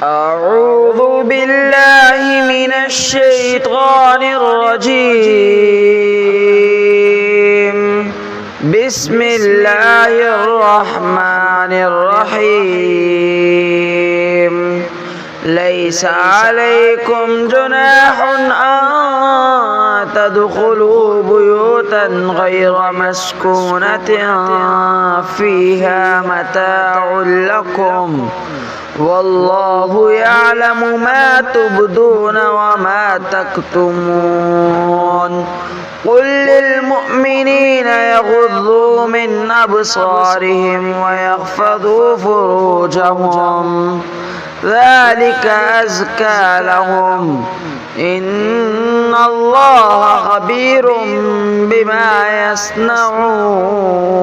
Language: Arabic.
أعوذ بالله من الشيطان الرجيم بسم الله الرحمن الرحيم ليس عليكم جناح أن تدخلوا بيوتا غير مسكونة فيها متاع لكم والله يعلم ما تبدون وما تكتمون قل للمؤمنين يغضوا من أبصارهم ويحفظوا فروجهم ذلك أزكى لهم إن الله خبير بما يصنعون